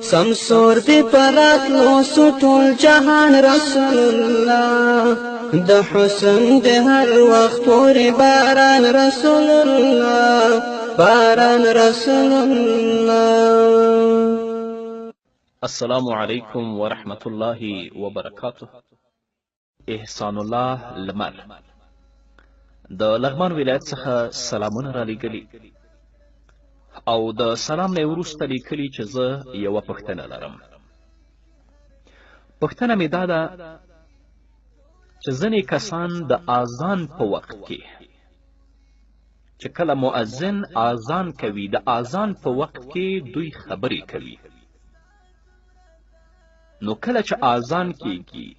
سمسور دی پرات لو سټول جهان رسول الله د حسن د هر وخت پورې باران رسول الله باران رسول الله. السلام علیکم ورحمت الله وبرکاته. احسان الله لمر د لغمان ولایت څخه سلامونه را لېږلي او د سلام نه وروسته لیکلي چې زه یوه پوښتنه لرم. پوښتنه مې دا ده چې ځینې کسان د اذان په وخت کې چې کله مؤذن اذان کوي د اذان په وخت کې دوی خبرې کوي، نو کله چې اذان کیږي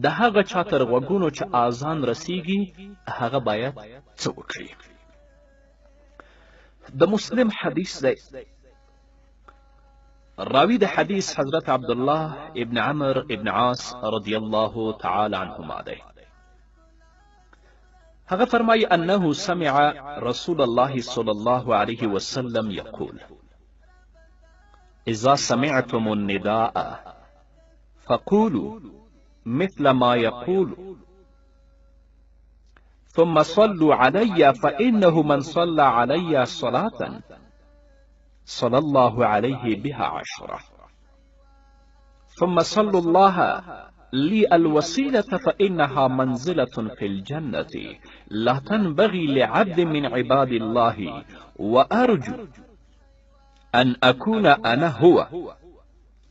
د هغه چا تر غوږونو چې اذان رسیږي هغه باید څه وکړي؟ د مسلم حدیث دی. راوی د حدیث حضرت عبدالله ابن عمر ابن عاص رضی الله تعالی عنهما دی. هغه فرمایي انه سمع رسول الله صلی الله علیه وسلم یقول اذا سمعتم النداء فقولوا مثل ما يقول ثم صلوا علي فإنه من صلى علي صلاة صلى الله عليه بها 10 ثم صلوا الله لي الوسيلة فإنها منزلة في الجنة لا تنبغي لعبد من عباد الله وأرجو أن أكون أنا هو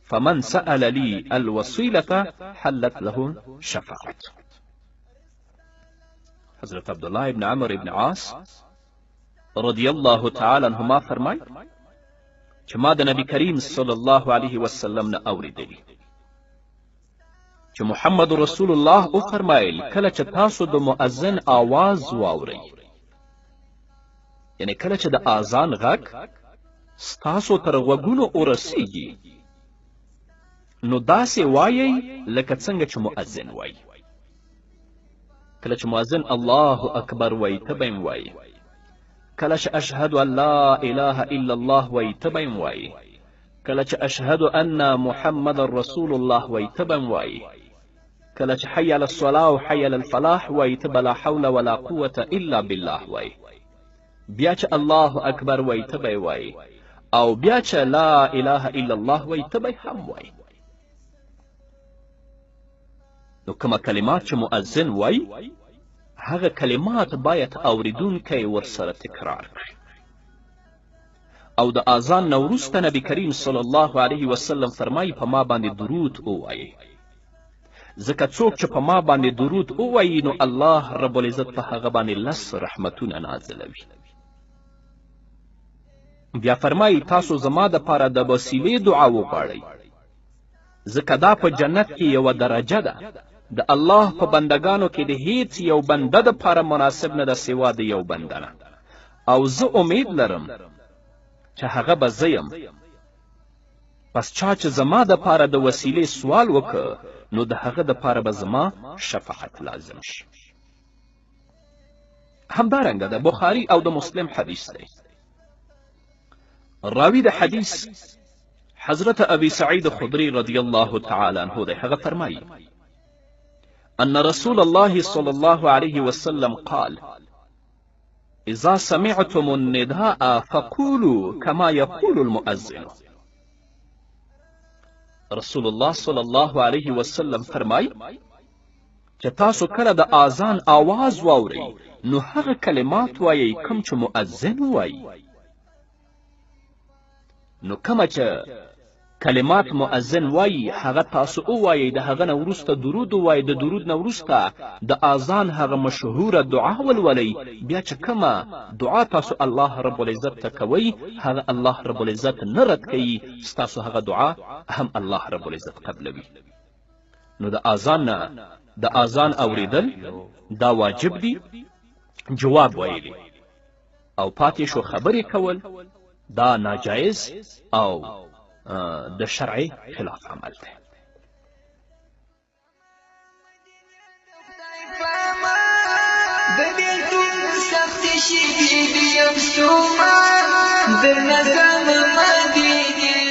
فمن سأل لي الوسيلة حلت له شفاعة. حضرت عبدالله ابن عمر ابن عاص رضی الله تعالی عنهما فرمای چې ما د نبی کریم صلی الله علیه وسلم نه اوریدلی چې محمد رسول الله او فرمایل کله چې تاسو د مؤذن آواز واورئ، یعنی کله چې د اذان غږ ستاسو تر غوږونو ورسیږي نو داسې وایئ لکه څنګه چې مؤذن وایي. کله چې مؤذن الله اکبر وایي ته به یې وایي، کله چې اشهد ان لا اله الا الله وایي ته به یې وایي، کله چې اشهد ان محمد رسول الله وایي ته به یې وایي، کله چې حی علی الصلاة او حی علی الفلاح وایي ته به لا حول ولا قوة الا بالله وایي، بیا چې الله اکبر وایي ته به یې وایي، او بیا چې لا اله الا الله وایي ته به یې هم وایي. نو کومه کلمات چې مؤذن وایي هغه کلمات باید اوریدونکی ورسره تکرار کړي. او د اذان نه وروسته نبی کریم صلی الله علیه وسلم فرمایي په ما باندې درود ووایئ، ځکه څوک چې په ما باندې درود ووایي نو الله رب العزت په هغه باندې 10 رحمتونه نازلوي. بیا فرمایي تاسو زما دپاره د وسیلې دعا وغواړئ، ځکه دا په جنت کې یوه درجه ده د الله په بندگانو کې د هیڅ یو بنده دپاره مناسب نه ده سوا د یو بنده نه، او زه امید لرم چې هغه به زه یم. پس چا چې زما دپاره د وسیلې سوال وکړ نو د هغه دپاره به زما شفاعت لازم شي. همدارنګه د بخاري او د مسلم حدیث دی. راوی د حدیث حضرت ابی سعید خدری رضی الله تعالی عنه دی. هغه فرمایي ان رسول الله صلی الله علیه وسلم قال اذا سمعتم النداء فقولوا كما يقول المؤذن. رسول الله صلی الله علیه وسلم فرمایي چې تاسو کله د اذان آواز واورئ نو هغه کلمات وایئ کوم چې مؤذن وایي. نو کومه چې کلمات مؤذن وایي هغه تاسو ووایئ، د هغه نه وروسته درود ووایئ، د درود نه وروسته د اذان هغه مشهوره دعا ولولئ. بیا چې کومه دعا تاسو الله رب العزت ته کوئ هغه الله رب العزت نه رد کوي، ستاسو هغه دعا هم الله رب العزت قبلوي. نو د اذان نه د اذان اوریدل دا واجب دی، جواب ویلی او پاتې شو خبرې کول دا ناجایز او د شرعي خلاف عمل دی. د بیلتون سخت شي د یو ستومان د نظم مدینه